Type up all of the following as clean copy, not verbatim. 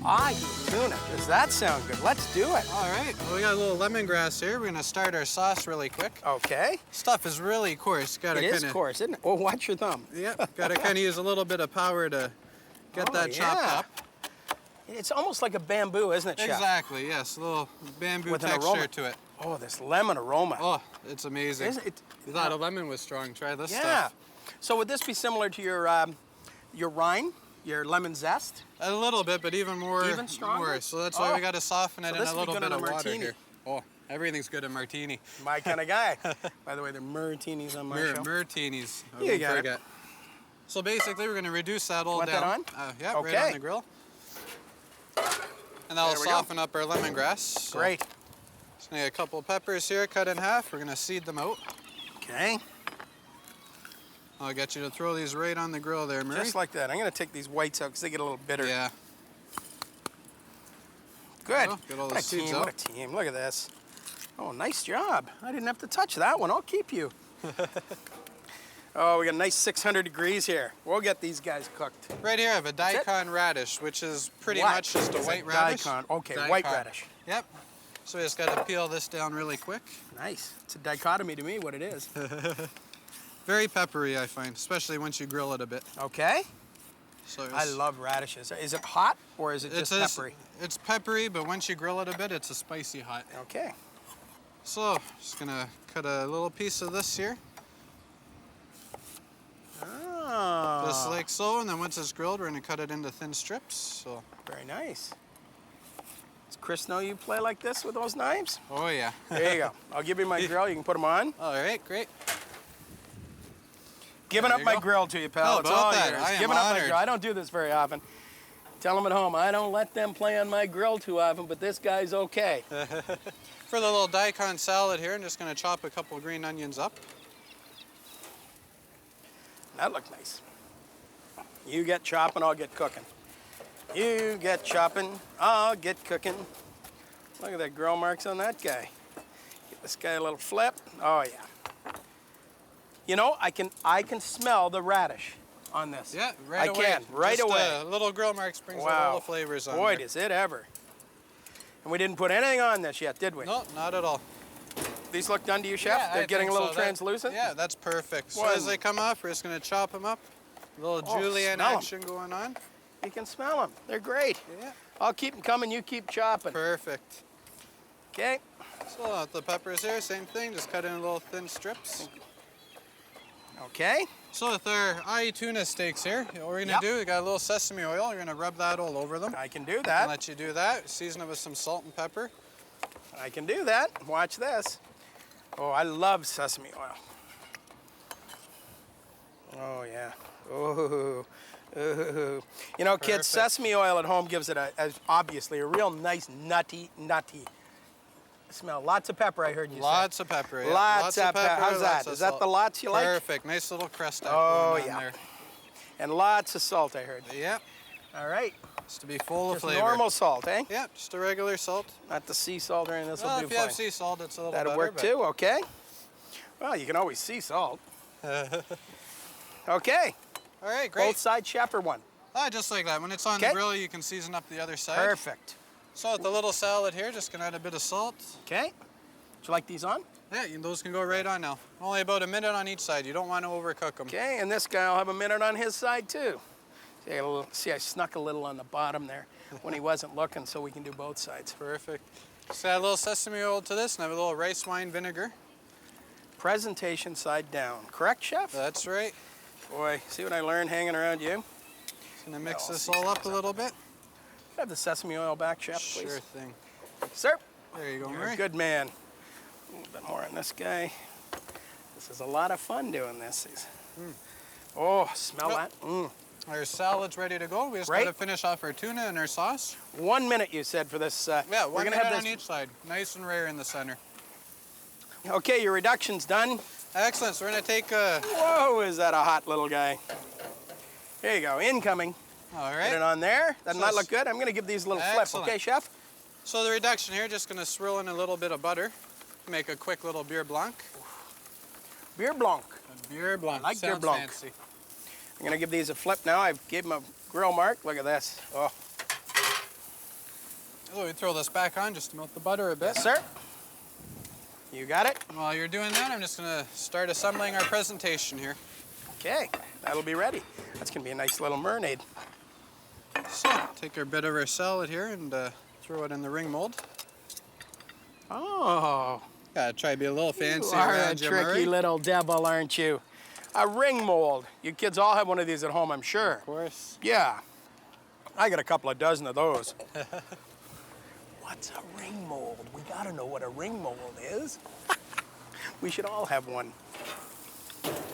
Ahi tuna. Does that sound good? Let's do it. All right, well, we got a little lemongrass here. We're gonna start our sauce really quick. Okay. Stuff is really coarse. It is coarse, isn't it? Well, watch your thumb. Yeah, gotta kind of use a little bit of power to get that chopped up. It's almost like a bamboo, isn't it, Chef? Exactly, yes. A little bamboo With an texture aroma to it. Oh, this lemon aroma. Oh, it's amazing. Isn't it? You thought a lemon was strong. Try this stuff. Yeah. So would this be similar to your rind, your lemon zest? A little bit, but even more. Even stronger? So that's why we got to soften it in a little bit of water here. Oh, everything's good in martini. My kind of guy. By the way, they're martinis on my show. Martinis. You got it. So basically, we're going to reduce that all down. That on? Yeah, okay. right on the grill. And that'll soften up our lemongrass. So great. Just need a couple peppers here cut in half. We're going to seed them out. Okay. I'll get you to throw these right on the grill there, Murray. Just like that. I'm going to take these whites out because they get a little bitter. Yeah. Good. Get all the seeds out. What a team. Look at this. Oh, nice job. I didn't have to touch that one. I'll keep you. Oh, we got a nice 600 degrees here. We'll get these guys cooked. Right here I have a daikon radish, which is pretty much just a white radish. Daikon. Okay, white radish. Yep. So we just got to peel this down really quick. Nice. It's a dichotomy to me, what it is. Very peppery, I find, especially once you grill it a bit. Okay. So I love radishes. Is it hot or is it just peppery? It's peppery, but once you grill it a bit, it's a spicy hot. Okay. So just gonna cut a little piece of this here. Oh. Just like so, and then once it's grilled, we're gonna cut it into thin strips. So very nice. Does Chris know you play like this with those knives? Oh yeah. There you go. I'll give you my grill. You can put them on. All right, great. Giving up my grill to you, pal. Oh, it's all yours. I am Giving up my honored. grill. I don't do this very often. Tell them at home, I don't let them play on my grill too often, but this guy's okay. For the little daikon salad here, I'm just gonna chop a couple green onions up. That looked nice. You get chopping, I'll get cooking. You get chopping, I'll get cooking. Look at the grill marks on that guy. Give this guy a little flip. Oh yeah. You know, I can smell the radish on this. Yeah, right away. I can, right away. Little grill marks brings out all the flavors on Boy, there. does it ever. And we didn't put anything on this yet, did we? No, not at all. These look done to you, Chef? Yeah, They're getting a little translucent? Yeah, that's perfect. As soon as they come off, we're just going to chop them up. A little julienne action going on. You can smell them. They're great. Yeah. I'll keep them coming, you keep chopping. Perfect. Okay. So the peppers here, same thing, just cut in little thin strips. Okay. So with our Ahi Tuna Steaks here, what we're going to do, we got a little sesame oil. We're going to rub that all over them. I can do that. I'll let you do that. Season it with some salt and pepper. I can do that. Watch this. Oh, I love sesame oil. Oh, yeah. Ooh. Ooh. You know, kids, sesame oil at home gives it obviously a real nice nutty smell. Lots of pepper, I heard you say. Lots of pepper. Yeah. Lots of pepper. How's that? Is that the lots you like? Perfect. Nice little crust going on there. And lots of salt, I heard. Yep. All right. Just to be full of flavor. Normal salt, eh? Yeah, just a regular salt. Not the sea salt or anything. This will do fine. If you have sea salt, it's a little better. That'll work too, okay? Well, you can always sea salt. Okay. All right, great. Both sides, Chef, or one? Just like that. When it's on the grill, you can season up the other side. Perfect. So with the little salad here, just gonna add a bit of salt. Okay. Would you like these on? Yeah, those can go right on now. Only about a minute on each side. You don't want to overcook them. Okay, and this guy will have a minute on his side too. See, I snuck a little on the bottom there when he wasn't looking, so we can do both sides. Perfect. Just add a little sesame oil to this and have a little rice wine vinegar. Presentation side down. Correct, Chef? That's right. Boy, see what I learned hanging around you? Just gonna mix this all up a little bit. Have the sesame oil back, Chef, please. Sure thing. Sir. There you go, You're Murray. a good man. A little bit more on this guy. This is a lot of fun doing this. Oh, smell that. Our salad's ready to go. We just got to finish off our tuna and our sauce. 1 minute, you said, for this. Yeah, we're gonna have on each side. Nice and rare in the center. Okay, your reduction's done. Excellent. So we're gonna take a... Whoa, is that a hot little guy? There you go, incoming. All right. Get it on there. Doesn't that look good? I'm gonna give these a little flip, okay, Chef? So the reduction here, just gonna swirl in a little bit of butter. Make a quick little beer blanc. Beer blanc. A beer blanc. I like beer Sounds blanc. fancy. I'm gonna give these a flip now. I've gave them a grill mark. Look at this. Oh. So we throw this back on just to melt the butter a bit. Yes, sir. You got it? While you're doing that, I'm just gonna start assembling our presentation here. Okay, that'll be ready. That's gonna be a nice little marinade. So, take our bit of our salad here and throw it in the ring mold. Oh, Gotta try to be a little fancy you are a around you, tricky Murray. little devil, aren't you? A ring mold. You kids all have one of these at home, I'm sure. Of course. Yeah. I got a couple of dozen of those. What's a ring mold? We gotta know what a ring mold is. We should all have one.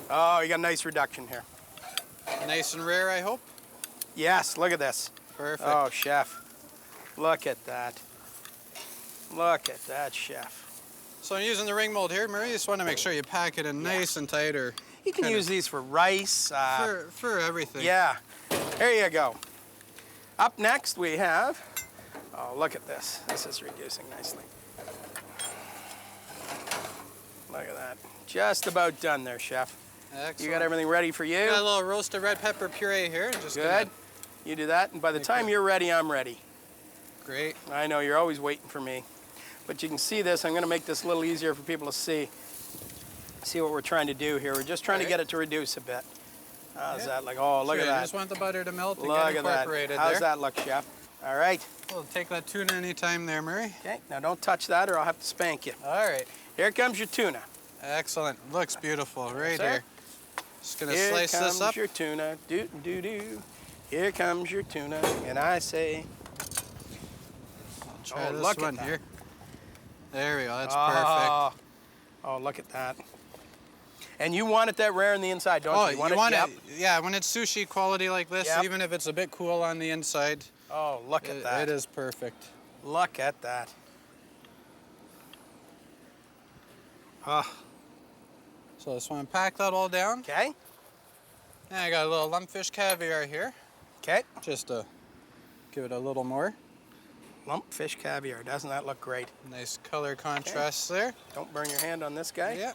Oh, you got a nice reduction here. Nice and rare, I hope. Yes, look at this. Perfect. Oh, chef. Look at that. Look at that, chef. So I'm using the ring mold here, Murray. You just want to make sure you pack it in nice and tight, or You can use these for rice. for everything. Yeah. There you go. Up next we have, oh, look at this. This is reducing nicely. Look at that. Just about done there, chef. Excellent. You got everything ready for you? Got a little roasted red pepper puree here. Just Good. You do that, and by the time you're ready, I'm ready. Great. I know, you're always waiting for me. But you can see this. I'm going to make this a little easier for people to see. See what we're trying to do here. We're just trying to get it to reduce a bit. How's that look? Oh, look at You that. just want the butter to melt and Look get at that. incorporated How's there. that look, chef? All right. We'll take that tuna anytime there, Murray. Okay, now don't touch that or I'll have to spank you. All right. Here comes your tuna. Excellent. Looks beautiful right sir. here. Just gonna Here slice comes this up. your tuna. Do do do. Here comes your tuna, and I say, I'll try this look at one that. here. There we go. That's oh, perfect. oh, look at that. And you want it that rare on the inside, don't Oh, you? you want yep. it? Yeah, when it's sushi quality like this, Yep. even if it's a bit cool on the inside, Oh, look at that. it is perfect. Look at that. Ah, So I just want to pack that all down. okay, And I got a little lumpfish caviar here, okay. just to give it a little more. Lump fish caviar. Doesn't that look great? Nice color contrast there. Don't burn your hand on this guy. Yeah.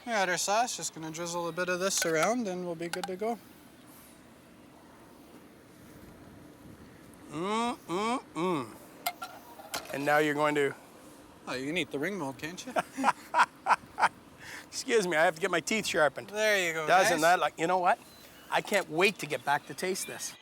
We got our sauce. Just gonna drizzle a bit of this around, and we'll be good to go. And now you're going to, Oh, you can eat the ring mold, can't you? excuse me, I have to get my teeth sharpened. There you go. Doesn't guys. that like, you know what? I can't wait to get back to taste this.